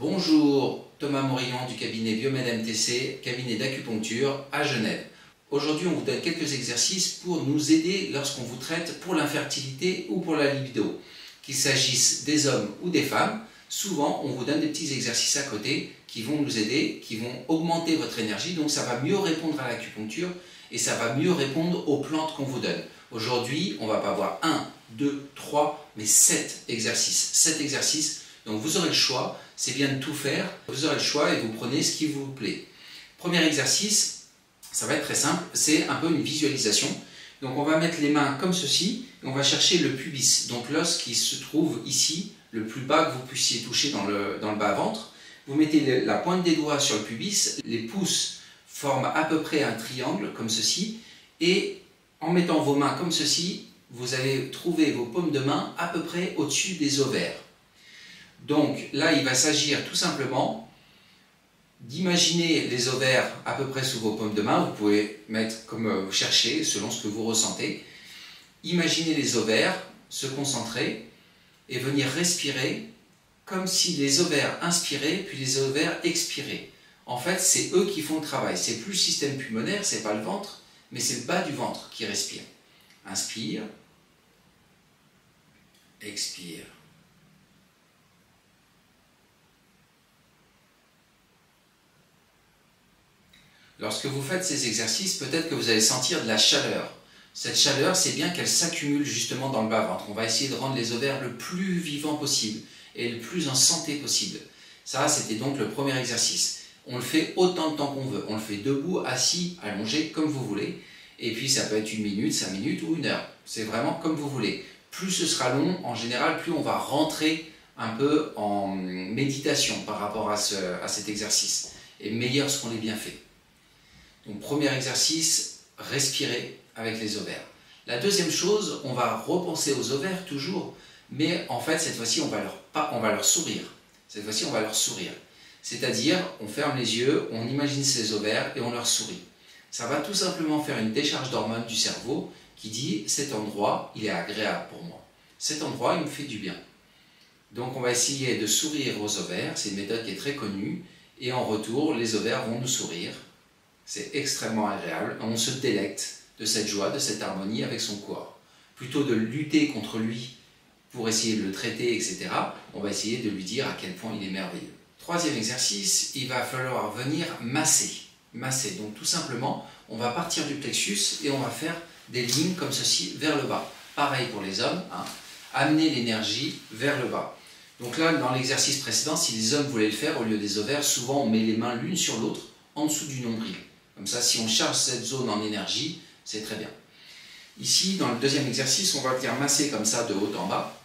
Bonjour, Thomas Morillon du cabinet Biomède MTC, cabinet d'acupuncture à Genève. Aujourd'hui, on vous donne quelques exercices pour nous aider lorsqu'on vous traite pour l'infertilité ou pour la libido. Qu'il s'agisse des hommes ou des femmes, souvent on vous donne des petits exercices à côté qui vont nous aider, qui vont augmenter votre énergie, donc ça va mieux répondre à l'acupuncture et ça va mieux répondre aux plantes qu'on vous donne. Aujourd'hui, on ne va pas voir 1, 2, 3, mais 7 exercices. 7 exercices, donc vous aurez le choix, c'est bien de tout faire, vous aurez le choix et vous prenez ce qui vous plaît. Premier exercice, ça va être très simple, c'est un peu une visualisation. Donc on va mettre les mains comme ceci, et on va chercher le pubis, donc l'os qui se trouve ici, le plus bas que vous puissiez toucher dans le bas-ventre. Vous mettez la pointe des doigts sur le pubis, les pouces forment à peu près un triangle comme ceci, et en mettant vos mains comme ceci, vous allez trouver vos paumes de main à peu près au-dessus des ovaires. Donc là, il va s'agir tout simplement d'imaginer les ovaires à peu près sous vos paumes de main. Vous pouvez mettre comme vous cherchez, selon ce que vous ressentez. Imaginez les ovaires, se concentrer et venir respirer comme si les ovaires inspiraient, puis les ovaires expiraient. En fait, c'est eux qui font le travail. C'est plus le système pulmonaire, c'est pas le ventre, mais c'est le bas du ventre qui respire. Inspire, expire. Lorsque vous faites ces exercices, peut-être que vous allez sentir de la chaleur. Cette chaleur, c'est bien qu'elle s'accumule justement dans le bas-ventre. On va essayer de rendre les ovaires le plus vivants possible et le plus en santé possible. Ça, c'était donc le premier exercice. On le fait autant de temps qu'on veut. On le fait debout, assis, allongé, comme vous voulez. Et puis ça peut être 1 minute, 5 minutes ou 1 heure. C'est vraiment comme vous voulez. Plus ce sera long, en général, plus on va rentrer un peu en méditation par rapport à cet exercice. Et meilleur ce qu'on est bien fait. Donc premier exercice, respirer avec les ovaires. La deuxième chose, on va repenser aux ovaires toujours, mais en fait cette fois-ci on va leur sourire. Cette fois-ci on va leur sourire. C'est-à-dire on ferme les yeux, on imagine ces ovaires et on leur sourit. Ça va tout simplement faire une décharge d'hormones du cerveau qui dit cet endroit il est agréable pour moi. Cet endroit il me fait du bien. Donc on va essayer de sourire aux ovaires, c'est une méthode qui est très connue, et en retour les ovaires vont nous sourire. C'est extrêmement agréable, on se délecte de cette joie, de cette harmonie avec son corps. Plutôt de lutter contre lui pour essayer de le traiter, etc., on va essayer de lui dire à quel point il est merveilleux. Troisième exercice, il va falloir venir masser. Masser, donc tout simplement, on va partir du plexus et on va faire des lignes comme ceci vers le bas. Pareil pour les hommes, hein, amener l'énergie vers le bas. Donc là, dans l'exercice précédent, si les hommes voulaient le faire, au lieu des ovaires, souvent on met les mains l'une sur l'autre en dessous du nombril. Comme ça, si on charge cette zone en énergie, c'est très bien. Ici, dans le deuxième exercice, on va venir masser comme ça de haut en bas,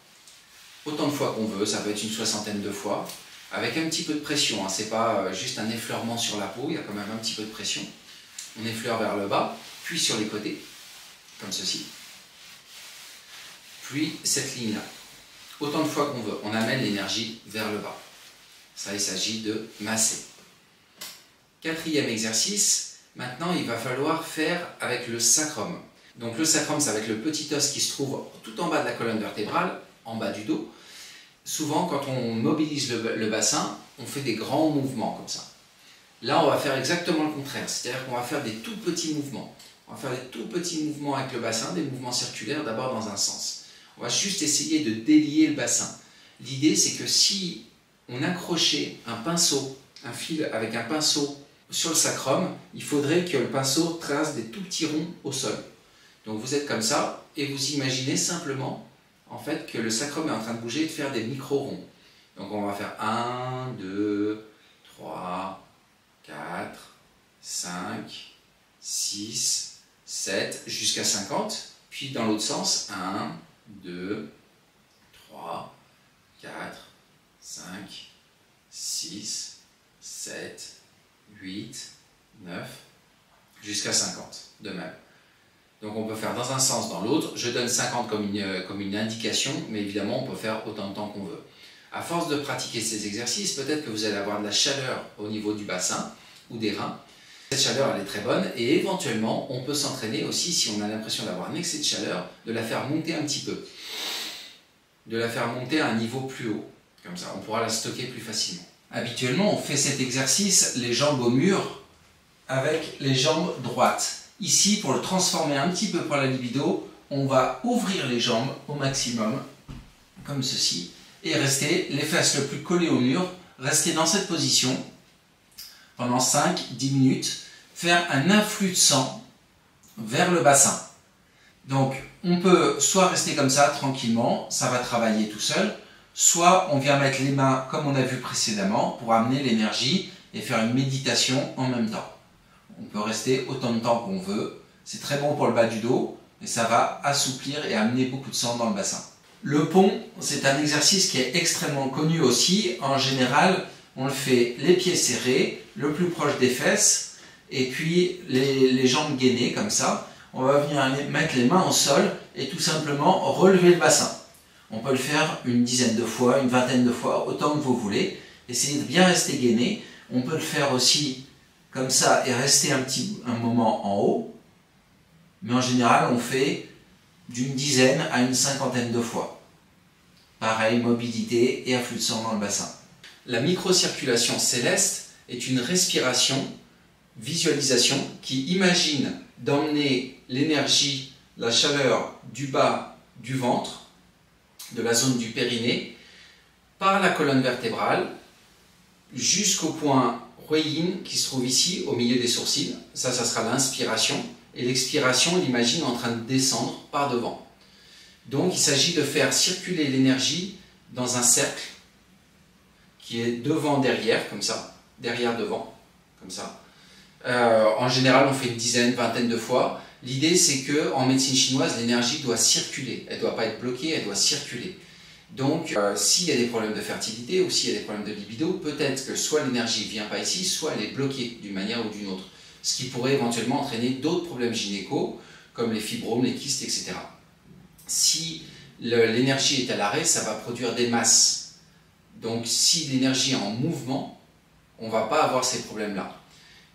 autant de fois qu'on veut, ça peut être une 60aine de fois, avec un petit peu de pression, hein. Ce n'est pas juste un effleurement sur la peau, il y a quand même un petit peu de pression. On effleure vers le bas, puis sur les côtés, comme ceci. Puis cette ligne-là. Autant de fois qu'on veut, on amène l'énergie vers le bas. Ça, il s'agit de masser. Quatrième exercice, maintenant il va falloir faire avec le sacrum. Donc le sacrum, c'est avec le petit os qui se trouve tout en bas de la colonne vertébrale, en bas du dos. Souvent, quand on mobilise le bassin, on fait des grands mouvements comme ça. Là, on va faire exactement le contraire, c'est-à-dire qu'on va faire des tout petits mouvements. On va faire des tout petits mouvements avec le bassin, des mouvements circulaires, d'abord dans un sens. On va juste essayer de délier le bassin. L'idée, c'est que si on accrochait un pinceau, un fil avec un pinceau sur le sacrum, il faudrait que le pinceau trace des tout petits ronds au sol. Donc vous êtes comme ça et vous imaginez simplement en fait que le sacrum est en train de bouger et de faire des micro-ronds. Donc on va faire 1, 2, 3, 4, 5, 6, 7, jusqu'à 50. Puis dans l'autre sens, 1, 2, 3, 4, 5, 6, 7, 8, 9, jusqu'à 50, de même. Donc on peut faire dans un sens, dans l'autre. Je donne 50 comme une indication, mais évidemment on peut faire autant de temps qu'on veut. À force de pratiquer ces exercices, peut-être que vous allez avoir de la chaleur au niveau du bassin ou des reins. Cette chaleur, elle est très bonne et éventuellement, on peut s'entraîner aussi, si on a l'impression d'avoir un excès de chaleur, de la faire monter un petit peu. De la faire monter à un niveau plus haut. Comme ça, on pourra la stocker plus facilement. Habituellement, on fait cet exercice les jambes au mur avec les jambes droites. Ici, pour le transformer un petit peu pour la libido, on va ouvrir les jambes au maximum, comme ceci, et rester les fesses le plus collées au mur, rester dans cette position pendant 5-10 minutes, faire un afflux de sang vers le bassin. Donc, on peut soit rester comme ça, tranquillement, ça va travailler tout seul, soit on vient mettre les mains, comme on a vu précédemment, pour amener l'énergie et faire une méditation en même temps. On peut rester autant de temps qu'on veut, c'est très bon pour le bas du dos, et ça va assouplir et amener beaucoup de sang dans le bassin. Le pont, c'est un exercice qui est extrêmement connu aussi. En général, on le fait les pieds serrés, le plus proche des fesses, et puis les jambes gainées comme ça. On va venir mettre les mains au sol et tout simplement relever le bassin. On peut le faire une dizaine de fois, une vingtaine de fois, autant que vous voulez. Essayez de bien rester gainé. On peut le faire aussi comme ça et rester un moment en haut. Mais en général, on fait d'une dizaine à une cinquantaine de fois. Pareil, mobilité et afflux de sang dans le bassin. La microcirculation céleste est une respiration, visualisation, qui imagine d'emmener l'énergie, la chaleur du bas du ventre, de la zone du périnée, par la colonne vertébrale, jusqu'au point Huiyin qui se trouve ici, au milieu des sourcils. Ça sera l'inspiration. Et l'expiration, on l'imagine en train de descendre par devant. Donc, il s'agit de faire circuler l'énergie dans un cercle qui est devant-derrière, comme ça, derrière-devant, comme ça. En général, on fait une dizaine, vingtaine de fois. L'idée, c'est qu'en médecine chinoise, l'énergie doit circuler. Elle ne doit pas être bloquée, elle doit circuler. Donc, s'il y a des problèmes de fertilité ou s'il y a des problèmes de libido, peut-être que soit l'énergie ne vient pas ici, soit elle est bloquée d'une manière ou d'une autre. Ce qui pourrait éventuellement entraîner d'autres problèmes gynéco, comme les fibromes, les kystes, etc. Si l'énergie est à l'arrêt, ça va produire des masses. Donc, si l'énergie est en mouvement, on ne va pas avoir ces problèmes-là.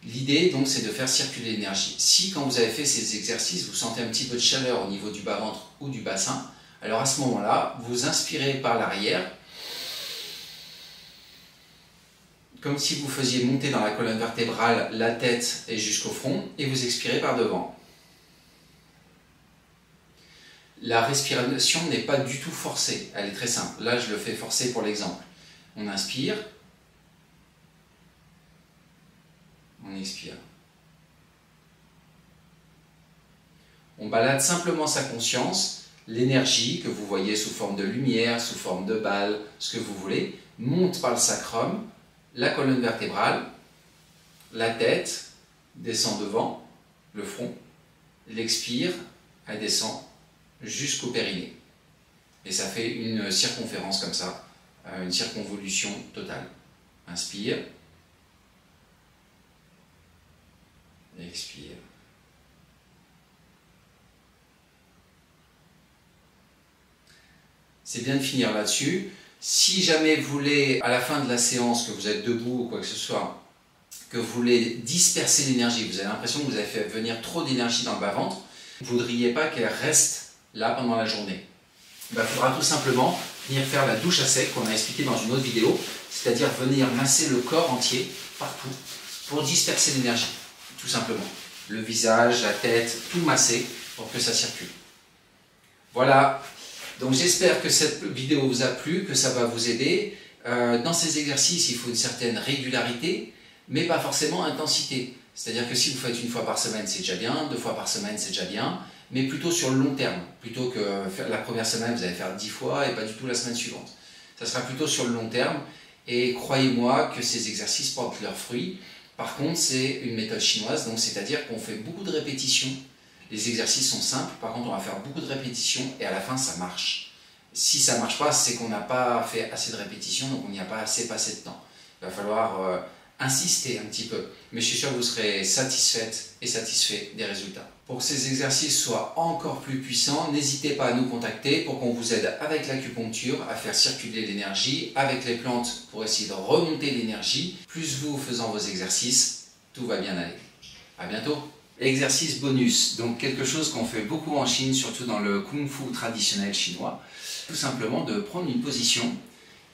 L'idée, donc, c'est de faire circuler l'énergie. Si, quand vous avez fait ces exercices, vous sentez un petit peu de chaleur au niveau du bas-ventre ou du bassin, alors à ce moment-là, vous inspirez par l'arrière, comme si vous faisiez monter dans la colonne vertébrale la tête et jusqu'au front, et vous expirez par devant. La respiration n'est pas du tout forcée, elle est très simple. Là, je le fais forcer pour l'exemple. On inspire, on expire. On balade simplement sa conscience, l'énergie que vous voyez sous forme de lumière, sous forme de balle, ce que vous voulez, monte par le sacrum, la colonne vertébrale, la tête descend devant, le front, l'expire, elle descend jusqu'au périnée. Et ça fait une circonférence comme ça, une circonvolution totale. Inspire, expire. C'est bien de finir là-dessus. Si jamais vous voulez, à la fin de la séance, que vous êtes debout ou quoi que ce soit, que vous voulez disperser l'énergie, vous avez l'impression que vous avez fait venir trop d'énergie dans le bas-ventre, vous ne voudriez pas qu'elle reste là pendant la journée. Il faudra tout simplement venir faire la douche à sec qu'on a expliqué dans une autre vidéo, c'est-à-dire venir masser le corps entier, partout, pour disperser l'énergie, tout simplement. Le visage, la tête, tout masser pour que ça circule. Voilà. Donc j'espère que cette vidéo vous a plu, que ça va vous aider. Dans ces exercices, il faut une certaine régularité, mais pas forcément intensité. C'est-à-dire que si vous faites une fois par semaine, c'est déjà bien, 2 fois par semaine, c'est déjà bien, mais plutôt sur le long terme. Plutôt que la première semaine, vous allez faire 10 fois et pas du tout la semaine suivante. Ça sera plutôt sur le long terme, et croyez-moi que ces exercices portent leurs fruits. Par contre, c'est une méthode chinoise, donc c'est-à-dire qu'on fait beaucoup de répétitions. Les exercices sont simples, par contre on va faire beaucoup de répétitions et à la fin ça marche. Si ça ne marche pas, c'est qu'on n'a pas fait assez de répétitions, donc on n'y a pas assez passé de temps. Il va falloir insister un petit peu, mais je suis sûr que vous serez satisfaite et satisfait des résultats. Pour que ces exercices soient encore plus puissants, n'hésitez pas à nous contacter pour qu'on vous aide avec l'acupuncture à faire circuler l'énergie, avec les plantes pour essayer de remonter l'énergie. Plus vous faisant vos exercices, tout va bien aller. À bientôt. Exercice bonus, donc quelque chose qu'on fait beaucoup en Chine, surtout dans le kung-fu traditionnel chinois. Tout simplement de prendre une position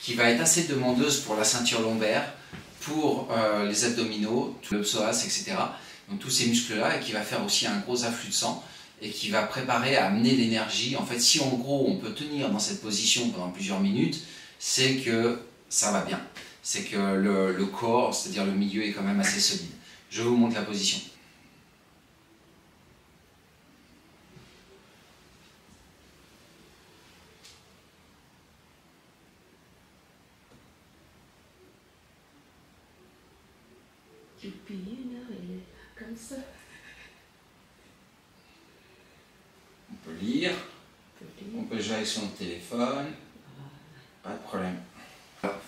qui va être assez demandeuse pour la ceinture lombaire, pour les abdominaux, tout le psoas, etc. Donc tous ces muscles-là, et qui va faire aussi un gros afflux de sang et qui va préparer à amener l'énergie. En fait, si en gros on peut tenir dans cette position pendant plusieurs minutes, c'est que ça va bien. C'est que le corps, c'est-à-dire le milieu, est quand même assez solide. Je vous montre la position. Youpi, là, elle est comme ça. On peut lire, on peut jouer avec son téléphone, pas de problème.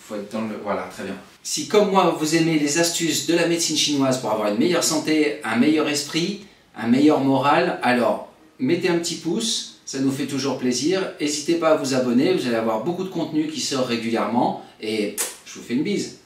Faut être dans le... Voilà, très bien. Si comme moi vous aimez les astuces de la médecine chinoise pour avoir une meilleure santé, un meilleur esprit, un meilleur moral, alors mettez un petit pouce, ça nous fait toujours plaisir. N'hésitez pas à vous abonner, vous allez avoir beaucoup de contenu qui sort régulièrement et je vous fais une bise.